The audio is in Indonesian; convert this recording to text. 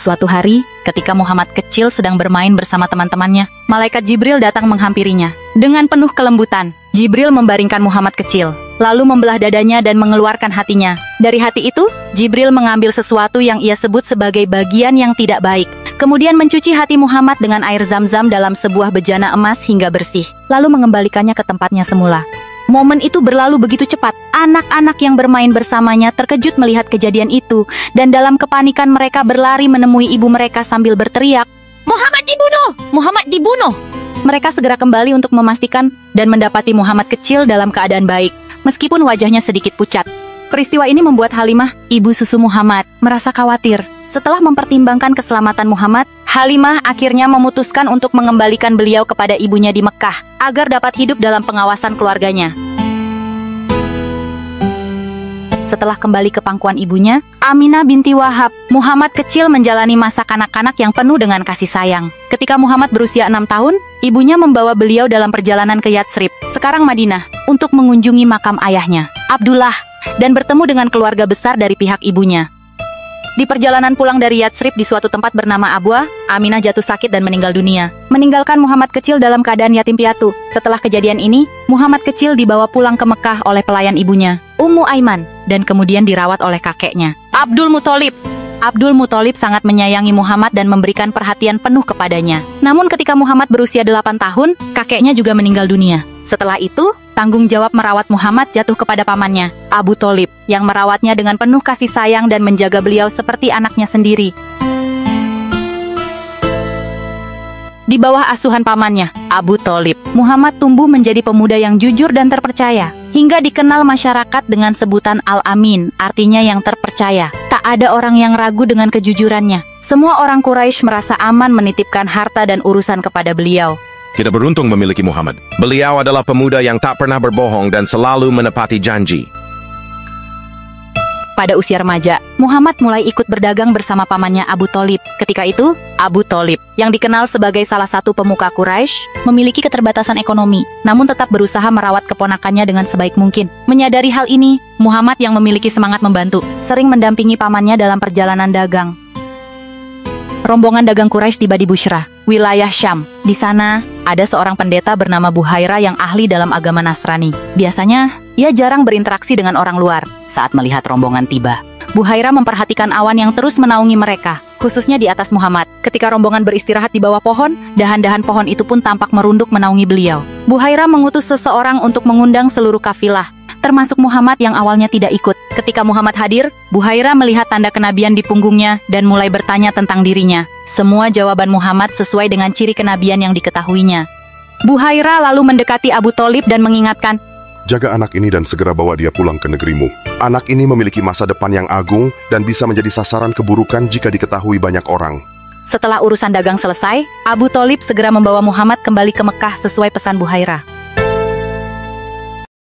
Suatu hari, ketika Muhammad kecil sedang bermain bersama teman-temannya, malaikat Jibril datang menghampirinya. Dengan penuh kelembutan, Jibril membaringkan Muhammad kecil, lalu membelah dadanya dan mengeluarkan hatinya. Dari hati itu, Jibril mengambil sesuatu yang ia sebut sebagai bagian yang tidak baik, kemudian mencuci hati Muhammad dengan air zam-zam dalam sebuah bejana emas hingga bersih, lalu mengembalikannya ke tempatnya semula. Momen itu berlalu begitu cepat. Anak-anak yang bermain bersamanya terkejut melihat kejadian itu, dan dalam kepanikan mereka berlari menemui ibu mereka sambil berteriak, "Muhammad dibunuh! Muhammad dibunuh!" Mereka segera kembali untuk memastikan dan mendapati Muhammad kecil dalam keadaan baik, meskipun wajahnya sedikit pucat. Peristiwa ini membuat Halimah, ibu susu Muhammad, merasa khawatir. Setelah mempertimbangkan keselamatan Muhammad, Halimah akhirnya memutuskan untuk mengembalikan beliau kepada ibunya di Mekkah, agar dapat hidup dalam pengawasan keluarganya. Setelah kembali ke pangkuan ibunya, Aminah binti Wahab, Muhammad kecil menjalani masa kanak-kanak yang penuh dengan kasih sayang. Ketika Muhammad berusia 6 tahun, ibunya membawa beliau dalam perjalanan ke Yatsrib, sekarang Madinah, untuk mengunjungi makam ayahnya, Abdullah, dan bertemu dengan keluarga besar dari pihak ibunya. Di perjalanan pulang dari Yatsrib di suatu tempat bernama Abwa, Aminah jatuh sakit dan meninggal dunia, meninggalkan Muhammad kecil dalam keadaan yatim piatu. Setelah kejadian ini, Muhammad kecil dibawa pulang ke Mekkah oleh pelayan ibunya, Ummu Aiman, dan kemudian dirawat oleh kakeknya, Abdul Muthalib. Abdul Muthalib sangat menyayangi Muhammad dan memberikan perhatian penuh kepadanya. Namun ketika Muhammad berusia 8 tahun, kakeknya juga meninggal dunia. Setelah itu, tanggung jawab merawat Muhammad jatuh kepada pamannya, Abu Thalib, yang merawatnya dengan penuh kasih sayang dan menjaga beliau seperti anaknya sendiri. Di bawah asuhan pamannya, Abu Thalib, Muhammad tumbuh menjadi pemuda yang jujur dan terpercaya, hingga dikenal masyarakat dengan sebutan Al-Amin, artinya yang terpercaya. Tak ada orang yang ragu dengan kejujurannya. Semua orang Quraisy merasa aman menitipkan harta dan urusan kepada beliau. Kita beruntung memiliki Muhammad. Beliau adalah pemuda yang tak pernah berbohong dan selalu menepati janji. Pada usia remaja, Muhammad mulai ikut berdagang bersama pamannya Abu Thalib. Ketika itu, Abu Thalib, yang dikenal sebagai salah satu pemuka Quraisy, memiliki keterbatasan ekonomi, namun tetap berusaha merawat keponakannya dengan sebaik mungkin. Menyadari hal ini, Muhammad yang memiliki semangat membantu, sering mendampingi pamannya dalam perjalanan dagang. Rombongan dagang Quraisy tiba di Bushrah, wilayah Syam. Di sana, ada seorang pendeta bernama Buhaira yang ahli dalam agama Nasrani. Biasanya, ia jarang berinteraksi dengan orang luar. Saat melihat rombongan tiba, Buhaira memperhatikan awan yang terus menaungi mereka, khususnya di atas Muhammad. Ketika rombongan beristirahat di bawah pohon, dahan-dahan pohon itu pun tampak merunduk menaungi beliau. Buhaira mengutus seseorang untuk mengundang seluruh kafilah, termasuk Muhammad yang awalnya tidak ikut. Ketika Muhammad hadir, Buhaira melihat tanda kenabian di punggungnya dan mulai bertanya tentang dirinya. Semua jawaban Muhammad sesuai dengan ciri kenabian yang diketahuinya. Buhaira lalu mendekati Abu Thalib dan mengingatkan, "Jaga anak ini dan segera bawa dia pulang ke negerimu. Anak ini memiliki masa depan yang agung dan bisa menjadi sasaran keburukan jika diketahui banyak orang." Setelah urusan dagang selesai, Abu Thalib segera membawa Muhammad kembali ke Mekkah sesuai pesan Buhaira.